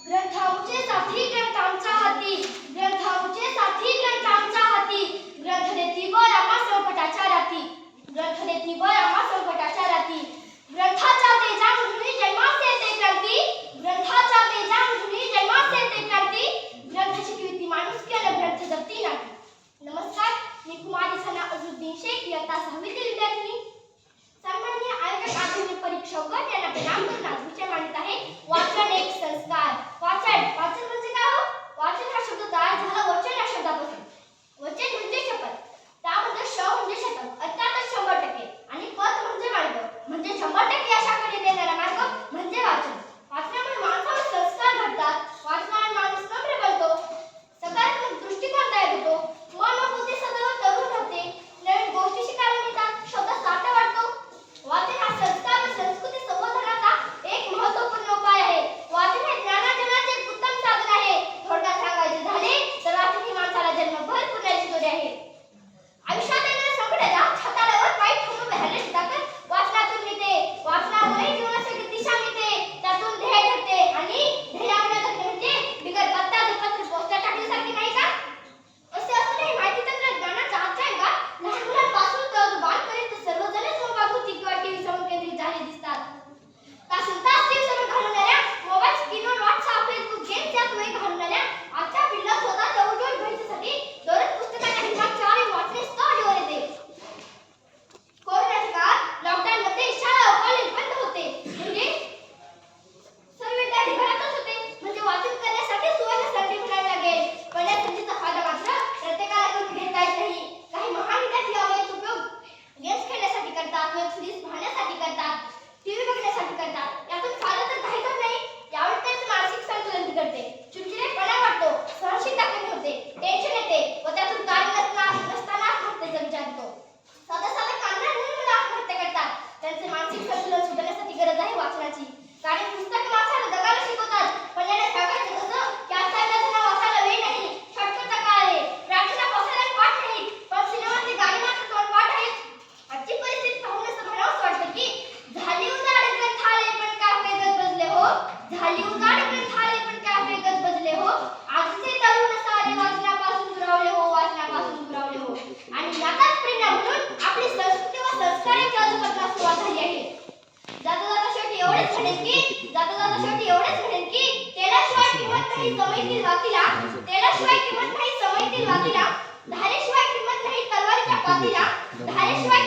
ग्रंथांचे साथी ग्रंथांच्या हाती, ग्रंथांचे साथी ग्रंथांच्या हाती, ग्रंथ देती बळ आम्हा संकटाच्या राती, ग्रंथ देती बळ आम्हा संकटाच्या राती. ग्रंथाच्या तेजामधून जन्मास येते क्रांती, ग्रंथाच्या तेजामधून जन्मास येते क्रांती. ग्रंथ शिकविती माणुसकी आणि ग्रंथ जपती नाती. नमस्कार, मी कुमारी सना अझरुद्दीन शेख, इयत्ता 6वीतील विद्यार्थिनी. सन्माननीय आयोजक आधुनिक परीक्षा गट यांना प्रणाम करून आज विषय मांडत आहे वाचन एक संस्कार. वाचन म्हणजे काय हो? वाचन हा शब्द तयार झाला वचन या शब्दापासून. वचन म्हणजे शपथ, त्यामध्ये श म्हणजे शतक अर्थातच 100%, आणि पथ म्हणजे मार्ग म्हणजे 100% यशाकडे नेणारा मार्ग म्हणजे वाचन. वाचनामुळे माणसावर संस्कार घडतात. वाचनामुळे माणूस नम्र बनतो, सकारात्मक दृष्टिकोन तयार होतो, मन व बुद्धी सदैव तरुण राहते, नवीन गोष्टी शिकायला मिळतात, शब्द सार्थ वाटतो. वाचन हा संस्कार व संस्कृती संवर्धनाचा एक महत्त्वपूर्ण उपाय आहे. वाचन हे ज्ञानार्जनाचे एक उत्तम साधन आहे. थोडक्यात सांगायचे झाले तर वाचन ही माणसाला जन्मभर पुरण्याची जोडी आहे. आयुष्यात येणाऱ्या संकटाला हाताळावर पाय ठेवून उभे राहण्याची ताकद वाचनातून मिळते. वाचनामुळे जीवनासाठी दिशा मिळते, त्यातून ध्येय ठरते, आणि ध्येयामुळे म्हणजे बिगर पत्ता दुपत्र पोस्टर टाकल्यासारखी नाही का? असे असूनही माहिती तंत्रज्ञानाच्या आजच्या युगात लहान मुलांपासून तर बालपर्यंत सर्वजणच मोबाईल किंवा टीव्ही समोर केंद्रित झाले दिसतात. तासंतास टीव्ही समोर घालवणाऱ्या, मोबाईल स्क्रीनवर व्हॉट्सअप, फेसबुक, गेम्स यात वेळ घालवणाऱ्या आजच्या पिढीला स्वतःच्या उज्ज्वल भविष्यासाठी दररोज पुस्तकाच्या हिमात चार वाचणे अडीवर येते. कोरोनाच्या काळात लॉकडाऊनमध्ये शाळा व कॉलेज बंद होते, म्हणजे सर्व विद्यार्थी घरातच होते, म्हणजे वाचन करण्यासाठी सुवर्ण संधी मिळायला लागेल. पण या संधीचा फायदा मात्र प्रत्येकाला करून घेता येत नाही. काही महान विद्यार्थी यावेळेचा उपयोग गेम्स खेळण्यासाठी करतात, वेब सिरीज पाहण्यासाठी करतात, टीव्ही बघण्यासाठी करतात. यातून फायदा तर काहीच नाही. यावेळी त्यांचे मानसिक संतुलन बिघडते, चिडचिडेपणा वाढतो, सहनशीलता कमी होते, टेन्शन येते व त्यातून कारण नसताना आत्महत्येचा विचार येतो. साधा काम नाही म्हणून मुलं आत्महत्या करतात. त्यांचे मानसिक संतुलन सुधारण्यासाठी गरज आहे वाचनाची. कारण पुस्तकं वाचायला जगायला शिकवतात, पण याने सांगायचं कसं की आजच्या विद्यार्थ्यांना वाचायला वेळ नाही, शॉर्टकटचा काळ आहे, प्रार्थना बसायला पाठ नाही, पण सिनेमाचे गाणी मात्र तोंडपाठ आहेत. आजची परिस्थिती पाहून असं म्हणावंसं वाटतं की झाली उजाड ग्रंथालय पण काय वेगच बजले हो, झाली उजाड ग्रंथालय पण काय वेगच बजले हो, आजचे तरुण सारे वाचनापासून दुरावले हो, वाचनापासून दुरावले हो. आणि याचाच परिणाम म्हणून आपली संस्कृती व संस्कारांची अधोपतनास सुरुवात झाली आहे. जाता शेवटी एवढेच म्हणेन की तेलाशिवाय किंमत नाही समईतील वातीला, तेलाशिवाय किंमत नाही समईतील वातीला, धारेशिवाय किंमत नाही तलवारीच्या पातीला, धारेशिवाय